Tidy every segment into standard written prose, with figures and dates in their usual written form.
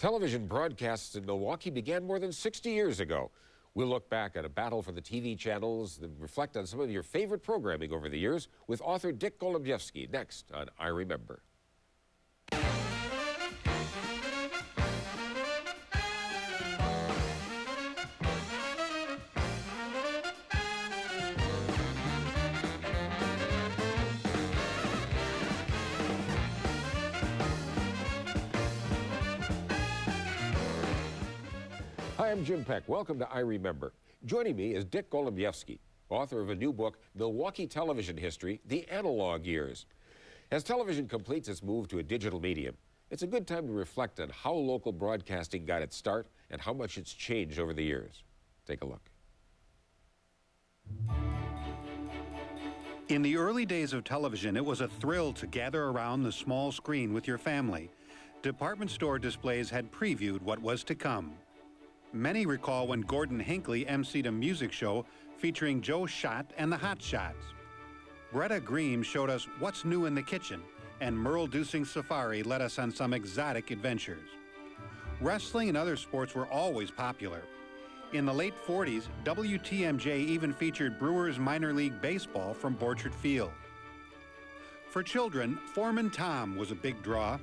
Television broadcasts in Milwaukee began more than 60 years ago. We'll look back at a battle for the TV channels and reflect on some of your favorite programming over the years with author Dick Golembiewski next on I Remember. Hi, I'm Jim Peck. Welcome to I Remember. Joining me is Dick Golembiewski, author of a new book, Milwaukee Television History, The Analog Years. As television completes its move to a digital medium, it's a good time to reflect on how local broadcasting got its start and how much it's changed over the years. Take a look. In the early days of television, it was a thrill to gather around the small screen with your family. Department store displays had previewed what was to come. Many recall when Gordon Hinckley emceed a music show featuring Joe Schott and the Hot Shots. Bretta Green showed us what's new in the kitchen, and Merle Dusing's Safari led us on some exotic adventures. Wrestling and other sports were always popular. In the late 40s, WTMJ even featured Brewers minor league baseball from Borchert Field. For children, Foreman Tom was a big draw.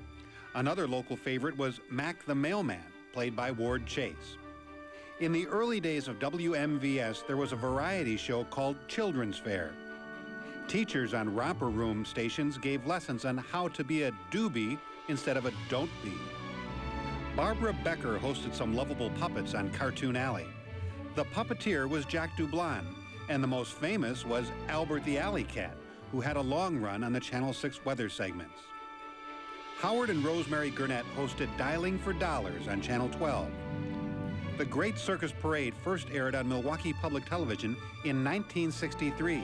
Another local favorite was Mac the Mailman, played by Ward Chase. In the early days of WMVS, there was a variety show called Children's Fair. Teachers on romper room stations gave lessons on how to be a do-be instead of a don't-be. Barbara Becker hosted some lovable puppets on Cartoon Alley. The puppeteer was Jack Dublon, and the most famous was Albert the Alley Cat, who had a long run on the Channel 6 weather segments. Howard and Rosemary Gurnett hosted Dialing for Dollars on Channel 12. The Great Circus Parade first aired on Milwaukee Public Television in 1963.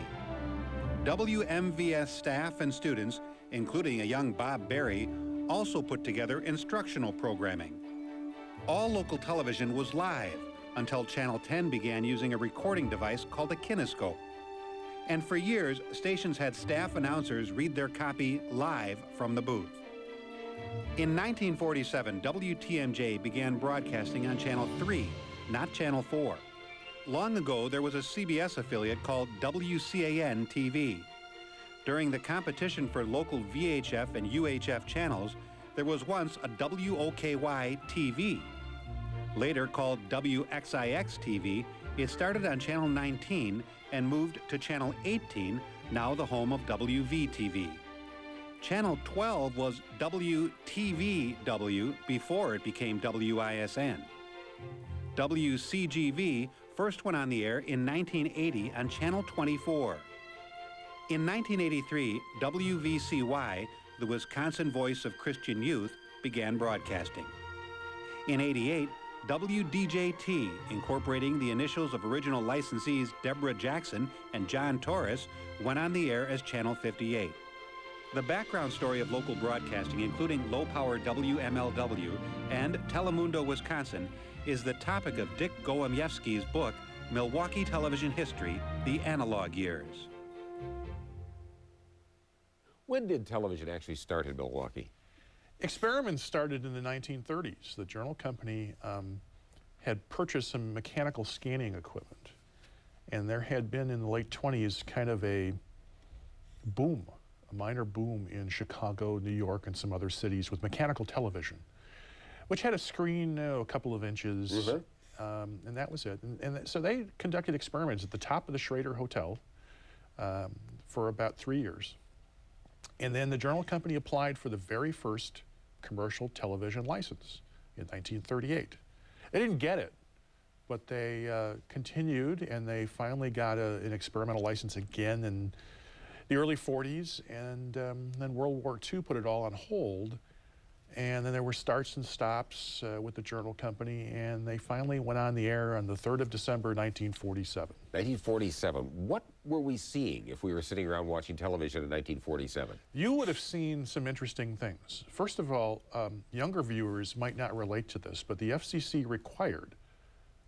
WMVS staff and students, including a young Bob Berry, also put together instructional programming. All local television was live until Channel 10 began using a recording device called a kinescope. And for years, stations had staff announcers read their copy live from the booth. In 1947, WTMJ began broadcasting on Channel 3, not Channel 4. Long ago, there was a CBS affiliate called WCAN-TV. During the competition for local VHF and UHF channels, there was once a WOKY-TV. Later called WXIX-TV, it started on Channel 19 and moved to Channel 18, now the home of WV-TV. Channel 12 was WTVW before it became WISN. WCGV first went on the air in 1980 on Channel 24. In 1983, WVCY, the Wisconsin voice of Christian youth, began broadcasting. In '88, WDJT, incorporating the initials of original licensees Deborah Jackson and John Torres, went on the air as Channel 58. The background story of local broadcasting, including low-power WMLW and Telemundo, Wisconsin, is the topic of Dick Golembiewski's book, Milwaukee Television History, The Analog Years. When did television actually start in Milwaukee? Experiments started in the 1930s. The Journal Company had purchased some mechanical scanning equipment, and there had been in the late 20s kind of a boom, a minor boom in Chicago, New York, and some other cities with mechanical television, which had a screen a couple of inches, and that was it. And so they conducted experiments at the top of the Schrader Hotel for about 3 years. And then the Journal Company applied for the very first commercial television license in 1938. They didn't get it, but they continued, and they finally got an experimental license again in the early 40s, and then World War II put it all on hold, and then there were starts and stops with the Journal Company, and they finally went on the air on the 3rd of December, 1947. 1947. What were we seeing if we were sitting around watching television in 1947? You would have seen some interesting things. First of all, younger viewers might not relate to this, but the FCC required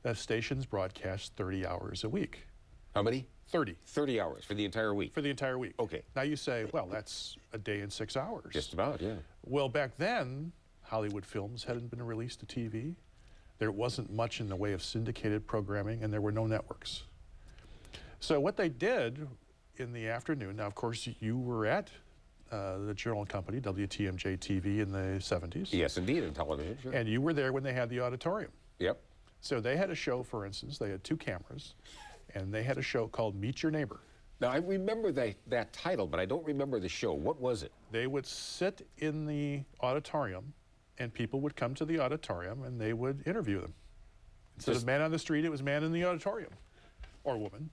that stations broadcast 30 hours a week. How many? 30. 30 hours for the entire week? For the entire week. Okay. Now you say, well, that's a day and 6 hours. Just about, yeah. Well, back then, Hollywood films hadn't been released to TV. There wasn't much in the way of syndicated programming, and there were no networks. So what they did in the afternoon, now of course you were at the Journal Company, WTMJ TV in the 70s. Yes, indeed, in television, sure. And you were there when they had the auditorium. Yep. So they had a show, for instance, they had 2 cameras, and they had a show called Meet Your Neighbor. Now, I remember that title, but I don't remember the show. What was it? They would sit in the auditorium, and people would come to the auditorium, and they would interview them. Instead of man on the street, it was man in the auditorium, or woman.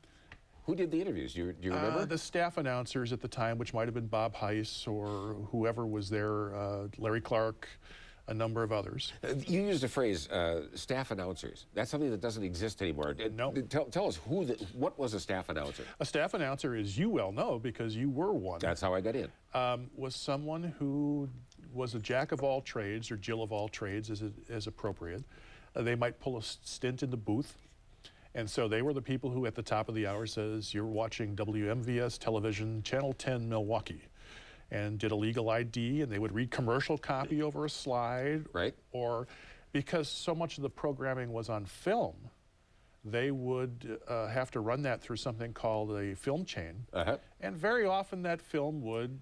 Who did the interviews? Do you remember? The staff announcers at the time, which might have been Bob Heiss or whoever was there, Larry Clark, a number of others. You used the phrase staff announcers. That's something that doesn't exist anymore. No. Tell us what was a staff announcer? A staff announcer, as you well know, because you were one. That's how I got in. Was someone who was a jack of all trades, or Jill of all trades, as appropriate. They might pull a stint in the booth. And so they were the people who at the top of the hour says, you're watching WMVS television, Channel 10, Milwaukee, and did a legal ID, and they would read commercial copy over a slide. Right. Or because so much of the programming was on film, they would have to run that through something called a film chain. And very often that film would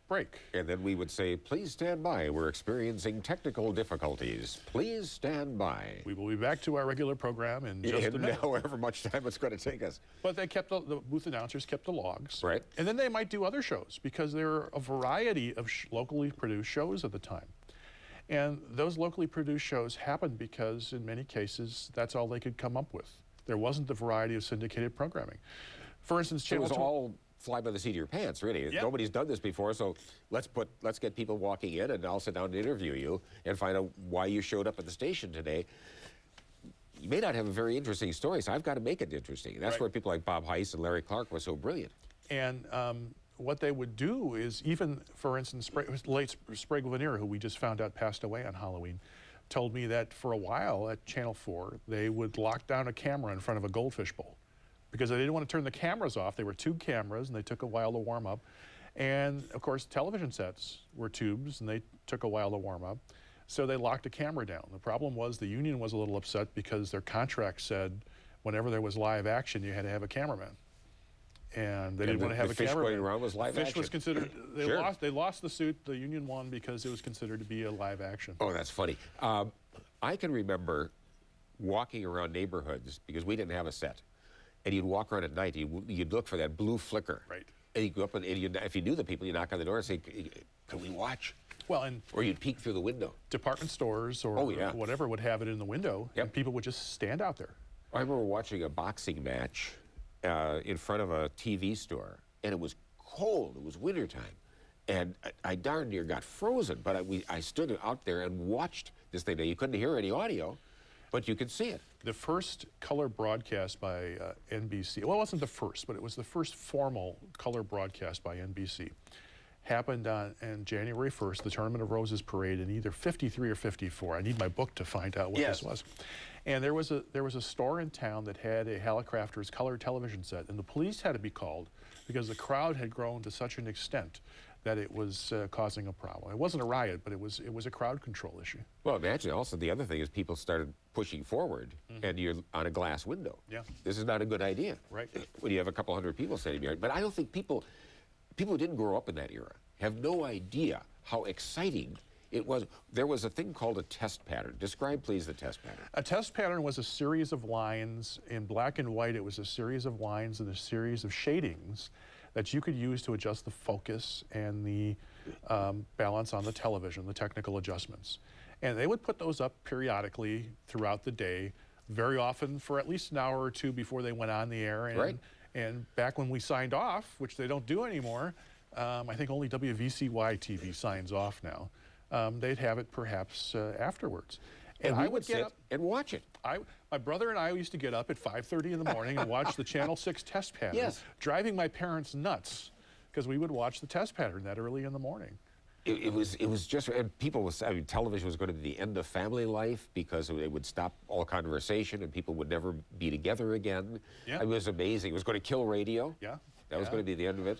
break. And then we would say, please stand by. We're experiencing technical difficulties. Please stand by. We will be back to our regular program in just a minute. However much time it's going to take us. But they kept the booth announcers kept the logs. Right. And then they might do other shows, because there are a variety of locally produced shows at the time. And those locally produced shows happened because, in many cases, that's all they could come up with. There wasn't the variety of syndicated programming. For instance, So it was all fly by the seat of your pants, really. Yep. Nobody's done this before, so let's get people walking in, and I'll sit down and interview you and find out why you showed up at the station today. You may not have a very interesting story, so I've got to make it interesting. That's Right. where people like Bob Heiss and Larry Clark were so brilliant. And what they would do is, even, for instance, late Sprague Lanier, who we just found out passed away on Halloween, told me that for a while at Channel 4, they would lock down a camera in front of a goldfish bowl, because they didn't want to turn the cameras off. They were tube cameras, and they took a while to warm up. And of course, television sets were tubes, and they took a while to warm up. So they locked a camera down. The problem was the union was a little upset because their contract said whenever there was live action, you had to have a cameraman. And they didn't want to have a cameraman. The fish going around was live action. Fish was considered, Sure. they lost the suit. The union won because it was considered to be a live action. Oh, that's funny. I can remember walking around neighborhoods, because we didn't have a set. And you'd walk around at night, you'd look for that blue flicker. Right. And you'd go up, and if you knew the people, you knock on the door and say, can we watch? Well, and Or you'd peek through the window. department stores or whatever would have it in the window, and people would just stand out there. I remember watching a boxing match in front of a TV store, and it was cold. It was wintertime. And I darn near got frozen, but I stood out there and watched this thing. Now, you couldn't hear any audio, but you could see it. The first color broadcast by NBC, well, it wasn't the first, but it was the first formal color broadcast by NBC, happened on January 1st, the Tournament of Roses parade in either 53 or 54. I need my book to find out what this was. And there was a store in town that had a Hallicrafter's color television set, and the police had to be called because the crowd had grown to such an extent that it was causing a problem. It wasn't a riot, but it was a crowd control issue. Well, imagine also the other thing is people started pushing forward, and you're on a glass window. Yeah. This is not a good idea. Right. When you have a couple hundred people standing behind. But I don't think people who didn't grow up in that era have no idea how exciting it was. There was a thing called a test pattern. Describe, please, the test pattern. A test pattern was a series of lines in black and white. It was a series of lines and a series of shadings that you could use to adjust the focus and the balance on the television, the technical adjustments. And they would put those up periodically throughout the day, very often for at least an hour or two before they went on the air. And, and back when we signed off, which they don't do anymore, I think only WVCY TV signs off now, they'd have it perhaps afterwards. And I would sit and watch it. My brother and I used to get up at 5:30 in the morning and watch the Channel 6 test pattern, driving my parents nuts because we would watch the test pattern that early in the morning. It was just, and people was, I mean, television was going to be the end of family life because it would stop all conversation and people would never be together again. Yeah. It was amazing. It was going to kill radio. Yeah. That was going to be the end of it.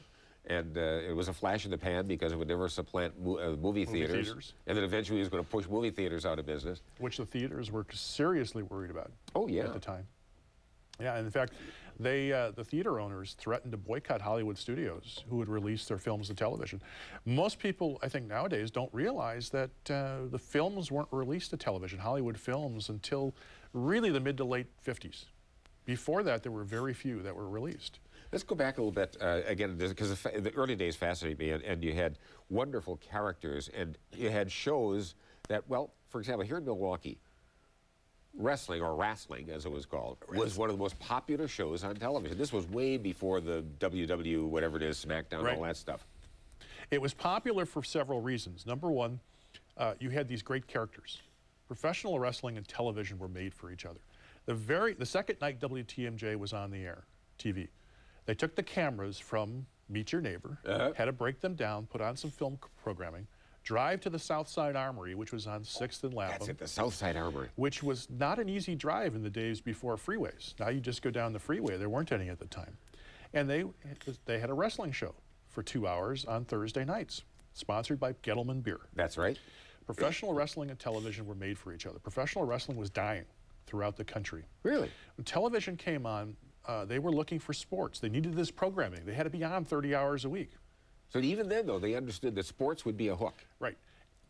And it was a flash in the pan because it would never supplant movie theaters. And then eventually it was going to push movie theaters out of business. Which the theaters were seriously worried about. Oh, yeah. At the time. Yeah, and in fact, the theater owners threatened to boycott Hollywood studios who would release their films to television. Most people, I think nowadays, don't realize that the films weren't released to television, Hollywood films, until really the mid to late 50s. Before that, there were very few that were released. Let's go back a little bit again, because the early days fascinated me, and you had wonderful characters, and you had shows that, well, for example, here in Milwaukee, wrestling, or wrestling as it was called, was one of the most popular shows on television. This was way before the WW, whatever it is, SmackDown, all that stuff. It was popular for several reasons. Number one, you had these great characters. Professional wrestling and television were made for each other. The second night WTMJ was on the air, TV, they took the cameras from Meet Your Neighbor, had to break them down, put on some film programming, drive to the South Side Armory, which was on 6th and Lapham. That's it, the South Side Armory. Which was not an easy drive in the days before freeways. Now you just go down the freeway. There weren't any at the time. And they had a wrestling show for 2 hours on Thursday nights, sponsored by Golembiewski Beer. That's right. Professional wrestling and television were made for each other. Professional wrestling was dying throughout the country. Really? When television came on, they were looking for sports. They needed this programming. They had to be on 30 hours a week. So even then, though, they understood that sports would be a hook. Right.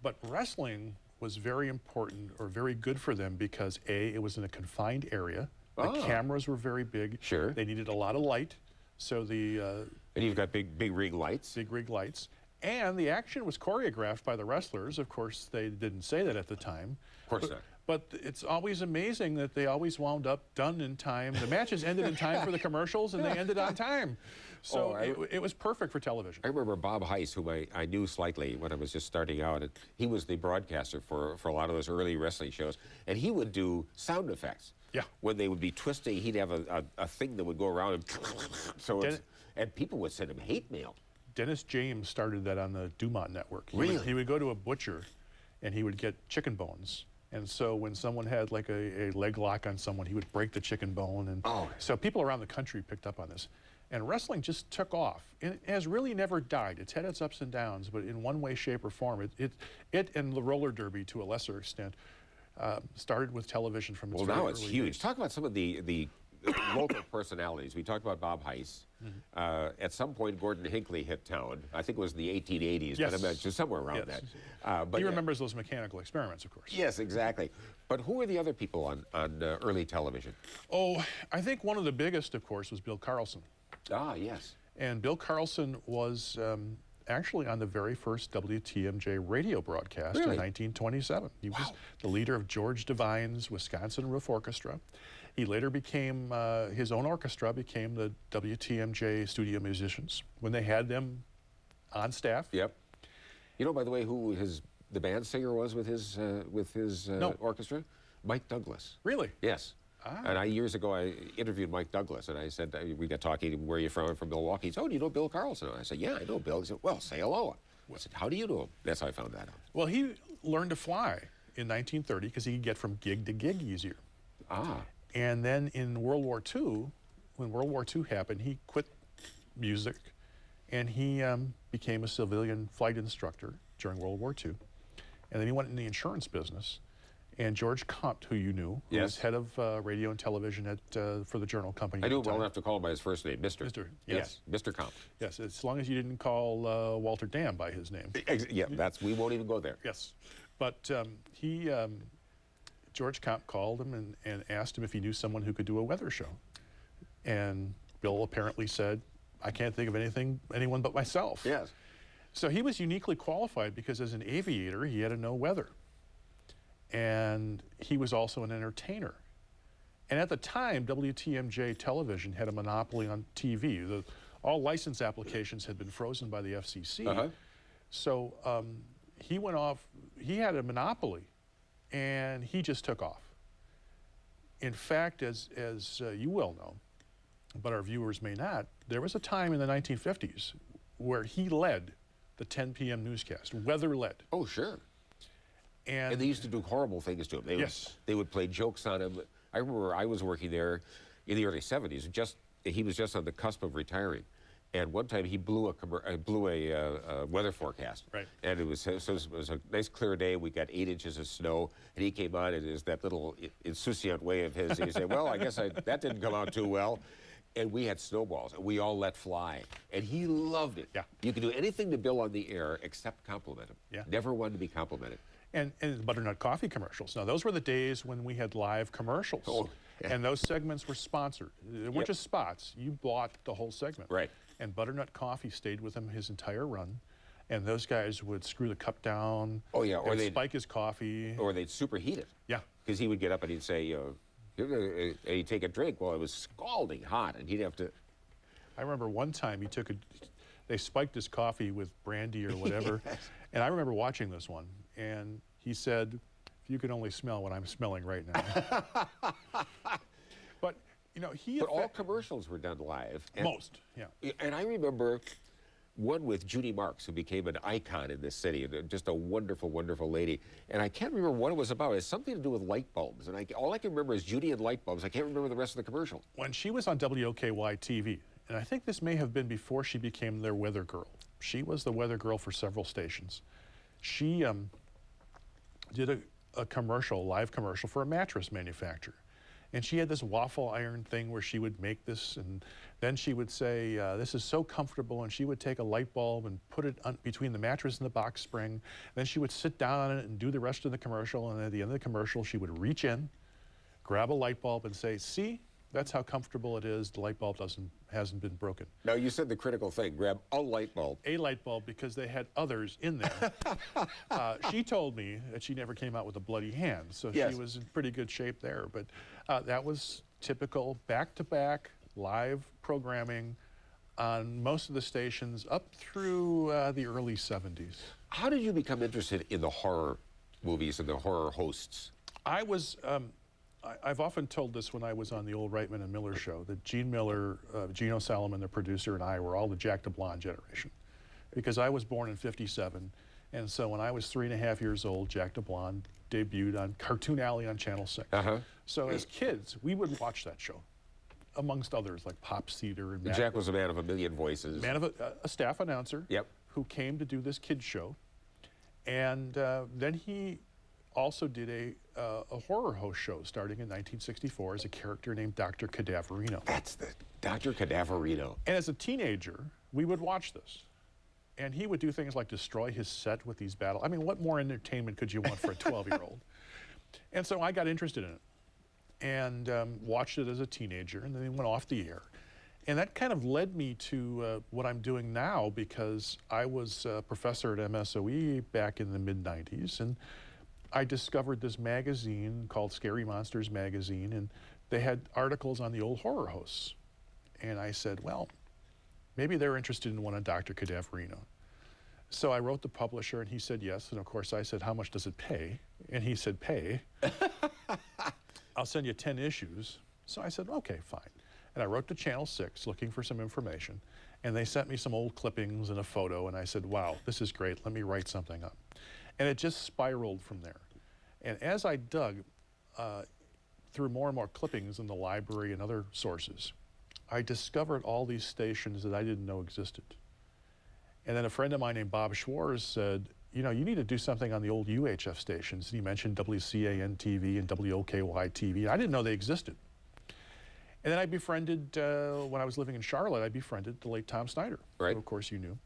But wrestling was very important, or very good for them, because A, it was in a confined area. The cameras were very big. Sure. They needed a lot of light. So and you've got big rig lights. Big rig lights. And the action was choreographed by the wrestlers. Of course, they didn't say that at the time. Of course not. But it's always amazing that they always wound up done in time. The matches ended in time for the commercials, and they ended on time. So it was perfect for television. I remember Bob Heiss, whom I knew slightly when I was just starting out. And he was the broadcaster for a lot of those early wrestling shows. And he would do sound effects. Yeah. When they would be twisting, he'd have a thing that would go around. And people would send him hate mail. Dennis James started that on the Dumont Network. Really? He would go to a butcher, and he would get chicken bones. And so when someone had like a leg lock on someone, he would break the chicken bone. And so people around the country picked up on this. And wrestling just took off. It has really never died. It's had its ups and downs, but in one way, shape, or form, it and the roller derby, to a lesser extent, started with television from its very early days. Well, now it's huge. Talk about some of the local personalities. We talked about Bob Heiss. At some point, Gordon Hinckley hit town. I think it was in the 1880s, but I imagine somewhere around that. But he remembers those mechanical experiments, of course. Yes, exactly. But who were the other people on early television? Oh, I think one of the biggest, of course, was Bill Carlson. Ah, yes. And Bill Carlson was actually on the very first WTMJ radio broadcast in 1927. He was the leader of George Devine's Wisconsin Roof Orchestra. He later became, his own orchestra became the WTMJ Studio Musicians when they had them on staff. Yep. You know, by the way, who the band singer was with his orchestra? Mike Douglas. Really? Yes. And years ago, I interviewed Mike Douglas, and I said, we got talking, where are you from? I'm from Milwaukee. He said, oh, do you know Bill Carlson? And I said, yeah, I know Bill. He said, well, say hello. I said, how do you know him? That's how I found that out. Well, he learned to fly in 1930 because he could get from gig to gig easier. And then in World War II, when World War II happened, he quit music, and he became a civilian flight instructor during World War II. And then he went in the insurance business. And George Comte, who you knew, who was head of radio and television for the Journal Company. I knew him well enough to call him by his first name, Mr. Yes. Mr. Comte. Yes, as long as you didn't call Walter Dam by his name. Yeah, we won't even go there. Yes. But George Comte called him and asked him if he knew someone who could do a weather show. And Bill apparently said, I can't think of anyone but myself. Yes. So he was uniquely qualified because as an aviator, he had to know weather. And he was also an entertainer. And at the time, WTMJ television had a monopoly on TV. All license applications had been frozen by the FCC. So he went off, he had a monopoly, and he just took off. In fact, as you well know, but our viewers may not, there was a time in the 1950s where he led the 10 p.m. newscast, weather-led. Oh, sure. And they used to do horrible things to him. They would play jokes on him. I remember I was working there in the early 70s. He was just on the cusp of retiring. And one time he blew a weather forecast. Right. And it was a nice clear day. We got 8 inches of snow. And he came on, and it was that little insouciant way of his. He said, well, I guess that didn't come out too well. And we had snowballs, and we all let fly. And he loved it. Yeah. You could do anything to Bill on the air except compliment him. Yeah. Never wanted to be complimented. And butternut coffee commercials. Now, those were the days when we had live commercials. Oh, yeah. And those segments were sponsored. They weren't just spots. You bought the whole segment. Right. And butternut coffee stayed with him his entire run. And those guys would screw the cup down. Oh, yeah. Or they'd spike his coffee. Or they'd superheat it. Yeah. Because he would get up and he'd say, he'd take a drink. Well, it was scalding hot, and he'd have to... I remember one time they spiked his coffee with brandy or whatever. Yes. And I remember watching this one, and he said, if you could only smell what I'm smelling right now. But, you know, But all commercials were done live. Most, yeah. And I remember one with Judy Marks, who became an icon in this city, and just a wonderful, wonderful lady. And I can't remember what it was about. It has something to do with light bulbs. And all I can remember is Judy and light bulbs. I can't remember the rest of the commercial. When she was on WOKY TV, and I think this may have been before she became their weather girl. She was the weather girl for several stations. She did a commercial, live commercial for a mattress manufacturer. And she had this waffle iron thing where she would make this, and then she would say, this is so comfortable, and she would take a light bulb and put it between the mattress and the box spring. Then she would sit down on it and do the rest of the commercial, and at the end of the commercial, she would reach in, grab a light bulb, and say, see, that's how comfortable it is. The light bulb hasn't been broken. Now, you said the critical thing, grab a light bulb. A light bulb, because they had others in there. She told me that she never came out with a bloody hand, so yes. She was in pretty good shape there. But that was typical back-to-back live programming on most of the stations up through the early 70s. How did you become interested in the horror movies and the horror hosts? I was... I've often told this when I was on the old Reitman and Miller show, that Gene Miller, Gino Salomon, the producer, and I were all the Jack DeBlond generation. Because I was born in '57, and so when I was 3.5 years old, Jack DeBlond debuted on Cartoon Alley on Channel 6. So as kids, we would watch that show, amongst others, like Pop's Theater. And Jack was a man of a million voices. Man of a staff announcer. Yep. Who came to do this kids show. And then he also did a horror host show starting in 1964 as a character named Dr. Cadaverino. That's the Dr. Cadaverino. And as a teenager, we would watch this. And he would do things like destroy his set with these battles. I mean, what more entertainment could you want for a 12-year-old? And so I got interested in it and watched it as a teenager, and then it went off the air. And that kind of led me to what I'm doing now, because I was a professor at MSOE back in the mid-90s, and I discovered this magazine called Scary Monsters Magazine, and they had articles on the old horror hosts. And I said, well, maybe they're interested in one on Dr. Cadaverino. So I wrote the publisher, and he said yes. And of course, I said, how much does it pay? And he said, pay. I'll send you 10 issues. So I said, okay, fine. And I wrote to Channel 6 looking for some information. And they sent me some old clippings and a photo. And I said, wow, this is great. Let me write something up. And it just spiraled from there. And as I dug through more and more clippings in the library and other sources, I discovered all these stations that I didn't know existed. And then a friend of mine named Bob Schwarz said, you know, you need to do something on the old UHF stations. And he mentioned WCAN TV and WOKY TV. I didn't know they existed. And then I befriended, when I was living in Charlotte, I befriended the late Tom Snyder, right. who of course you knew.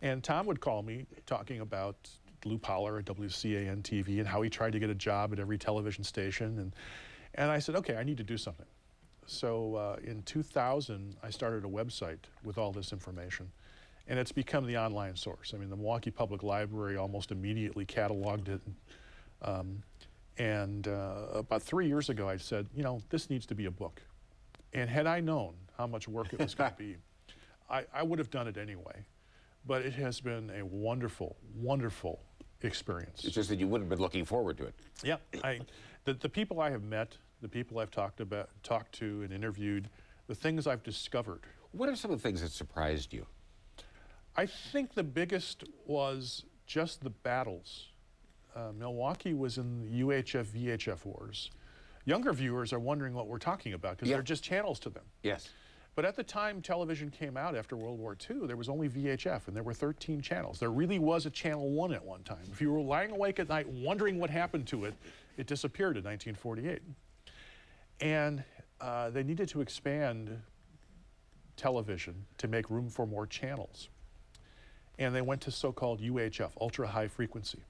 And Tom would call me talking about Lou Poller at WCAN TV and how he tried to get a job at every television station. And I said, okay, I need to do something. So in 2000, I started a website with all this information. And it's become the online source. I mean, the Milwaukee Public Library almost immediately cataloged it. And about 3 years ago, I said, you know, this needs to be a book. And had I known how much work it was going to be, I would have done it anyway. But it has been a wonderful, wonderful experience. It's just that you wouldn't have been looking forward to it. Yeah, the people I have met, the people I've talked to and interviewed, the things I've discovered. What are some of the things that surprised you? I think the biggest was just the battles. Milwaukee was in the UHF-VHF wars. Younger viewers are wondering what we're talking about because they're just channels to them. Yes. But at the time television came out after World War II, there was only VHF, and there were 13 channels. There really was a Channel 1 at one time. If you were lying awake at night wondering what happened to it, it disappeared in 1948. And they needed to expand television to make room for more channels. And they went to so-called UHF, ultra-high frequency.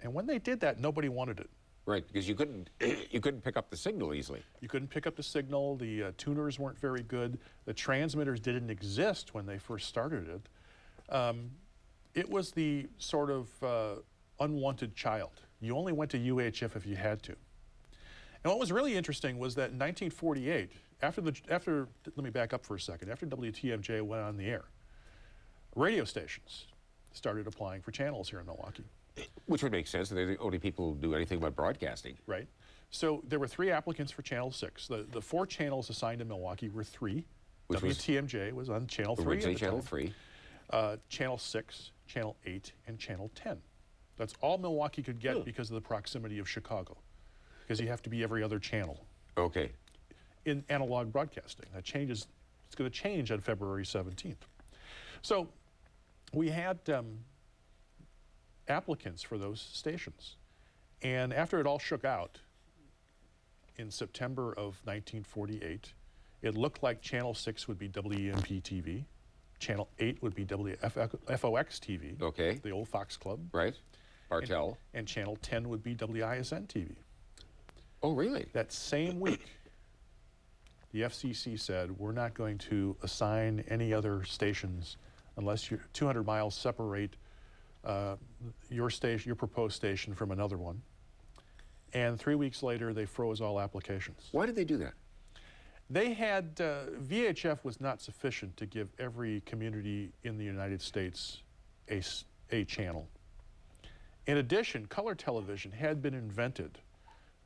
And when they did that, nobody wanted it. Right, because you couldn't pick up the signal easily. You couldn't pick up the signal, the tuners weren't very good, the transmitters didn't exist when they first started it. It was the sort of unwanted child. You only went to UHF if you had to. And what was really interesting was that in 1948, let me back up for a second, after WTMJ went on the air, radio stations started applying for channels here in Milwaukee. Which would make sense. They're the only people who do anything but broadcasting. Right. So there were 3 applicants for Channel 6. The 4 channels assigned in Milwaukee were 3. Which WTMJ was on Channel 3. Originally Channel 3. Channel 6, Channel 8, and Channel 10. That's all Milwaukee could get because of the proximity of Chicago. Because you have to be every other channel. Okay. In analog broadcasting. That changes, it's going to change on February 17th. So we had applicants for those stations. And after it all shook out in September of 1948, it looked like Channel 6 would be WEMP TV, Channel 8 would be WFOX TV, okay, the old Fox Club. Right, Bartell. And Channel 10 would be WISN TV. Oh, really? That same week, the FCC said, we're not going to assign any other stations unless you're 200 miles separate your proposed station from another one. And 3 weeks later, they froze all applications. Why did they do that? They had, VHF was not sufficient to give every community in the United States a channel. In addition, color television had been invented,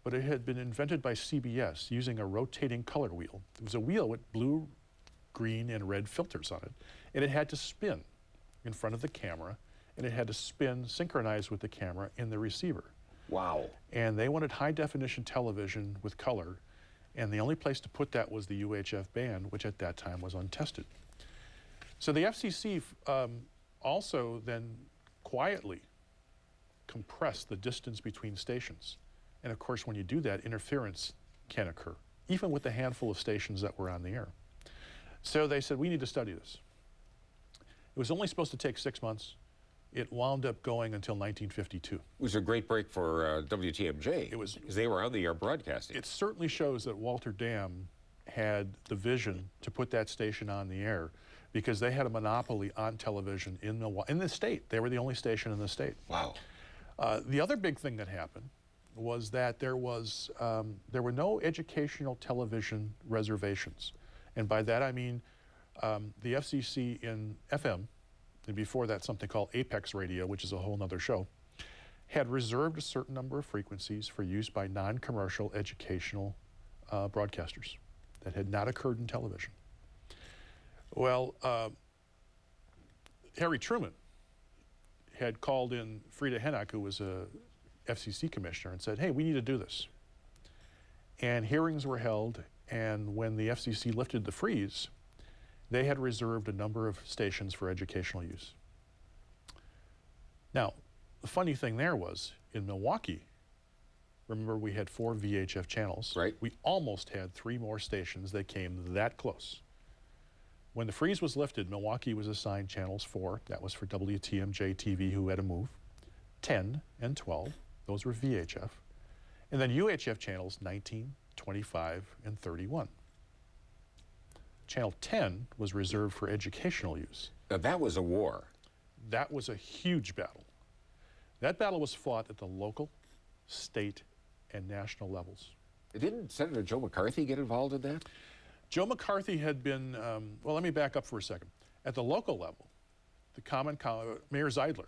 but it had been invented by CBS using a rotating color wheel. It was a wheel with blue, green, and red filters on it, and it had to spin in front of the camera, and it had to spin synchronized with the camera in the receiver. Wow. And they wanted high-definition television with color, and the only place to put that was the UHF band, which at that time was untested. So the FCC also then quietly compressed the distance between stations. And of course, when you do that, interference can occur, even with the handful of stations that were on the air. So they said, we need to study this. It was only supposed to take 6 months. It wound up going until 1952. It was a great break for WTMJ. It was, because they were on the air broadcasting. It certainly shows that Walter Dam had the vision to put that station on the air because they had a monopoly on television in the state. They were the only station in the state. Wow. The other big thing that happened was that there were no educational television reservations. And by that I mean the FCC in FM, and before that something called Apex Radio, which is a whole nother show, had reserved a certain number of frequencies for use by non-commercial educational broadcasters that had not occurred in television. Well, Harry Truman had called in Frieda Hennock, who was a FCC commissioner, and said, hey, we need to do this. And hearings were held, and when the FCC lifted the freeze, they had reserved a number of stations for educational use. Now, the funny thing there was, in Milwaukee, remember we had 4 VHF channels. Right. We almost had 3 more stations that came that close. When the freeze was lifted, Milwaukee was assigned channels 4, that was for WTMJ TV, who had to move, 10 and 12, those were VHF, and then UHF channels 19, 25, and 31. Channel 10 was reserved for educational use. Now that was a war. That was a huge battle. That battle was fought at the local, state, and national levels. Didn't Senator Joe McCarthy get involved in that? Joe McCarthy had been, well, let me back up for a second. At the local level, the Mayor Zeidler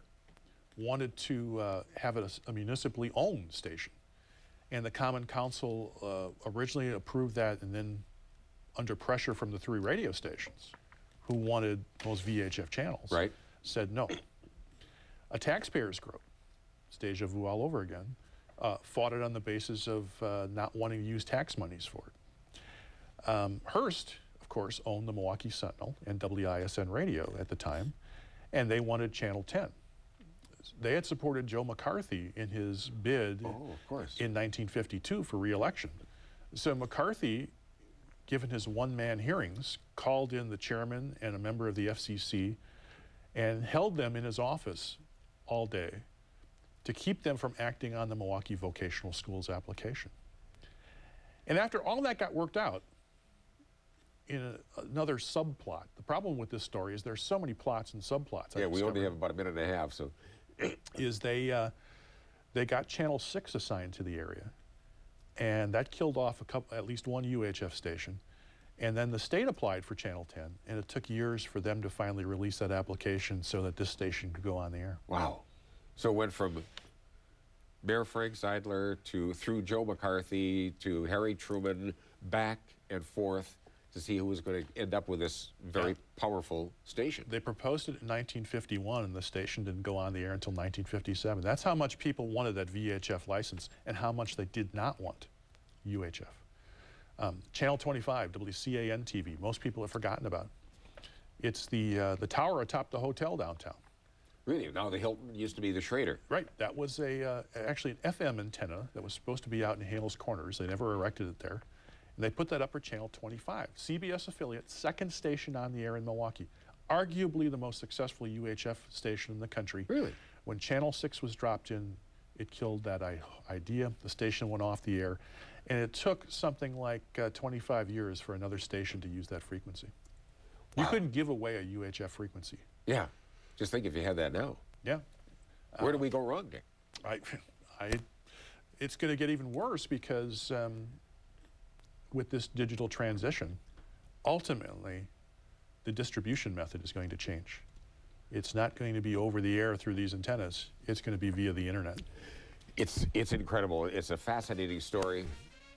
wanted to have it a municipally owned station. And the Common Council originally approved that, and then under pressure from the 3 radio stations who wanted those VHF channels, right, said no. A taxpayers group, it's deja vu all over again, fought it on the basis of not wanting to use tax monies for it. Hearst, of course, course, owned the Milwaukee Sentinel and WISN radio at the time, and they wanted Channel 10. They had supported Joe McCarthy in his bid in 1952 for re-election. So McCarthy, given his one-man hearings, called in the chairman and a member of the FCC and held them in his office all day to keep them from acting on the Milwaukee Vocational Schools application. And after all that got worked out, in another subplot, the problem with this story is there's so many plots and subplots. Yeah, we only have about a minute and a half, so. Is they got Channel 6 assigned to the area, and that killed off at least one UHF station. And then the state applied for Channel 10, and it took years for them to finally release that application so that this station could go on the air. Wow. So it went from Mayor Frank Seidler through Joe McCarthy to Harry Truman, back and forth to see who was going to end up with this very powerful station. They proposed it in 1951, and the station didn't go on the air until 1957. That's how much people wanted that VHF license and how much they did not want UHF. Channel 25, WCAN TV, most people have forgotten about. It's the tower atop the hotel downtown. Really? Now the Hilton used to be the Schrader. Right. That was actually an FM antenna that was supposed to be out in Hales Corners. They never erected it there. And they put that up for Channel 25, CBS affiliate, second station on the air in Milwaukee. Arguably the most successful UHF station in the country. Really? When Channel 6 was dropped in, it killed that idea. The station went off the air. And it took something like 25 years for another station to use that frequency. Wow. You couldn't give away a UHF frequency. Yeah. Just think if you had that now. Yeah. Where do we go wrong, Dick? It's going to get even worse because with this digital transition, ultimately, the distribution method is going to change. It's not going to be over the air through these antennas. It's going to be via the internet. It's incredible. It's a fascinating story.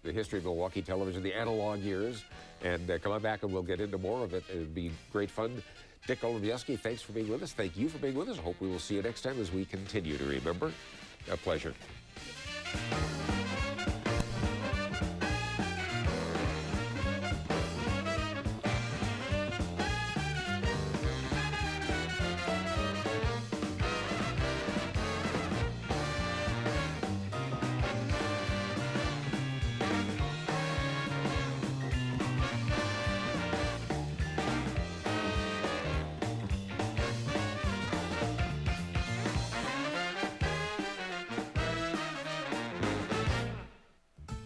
The history of Milwaukee television, the analog years. And come on back and we'll get into more of it. It'd be great fun. Dick Golembiewski, thanks for being with us. Thank you for being with us. I hope we will see you next time as we continue to remember. A pleasure.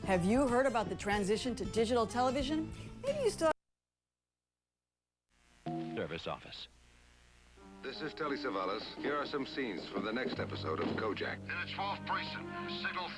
Have you heard about the transition to digital television? Maybe you still... Service office. This is Telly Savalas. Here are some scenes from the next episode of Kojak. In its 12th precinct, signal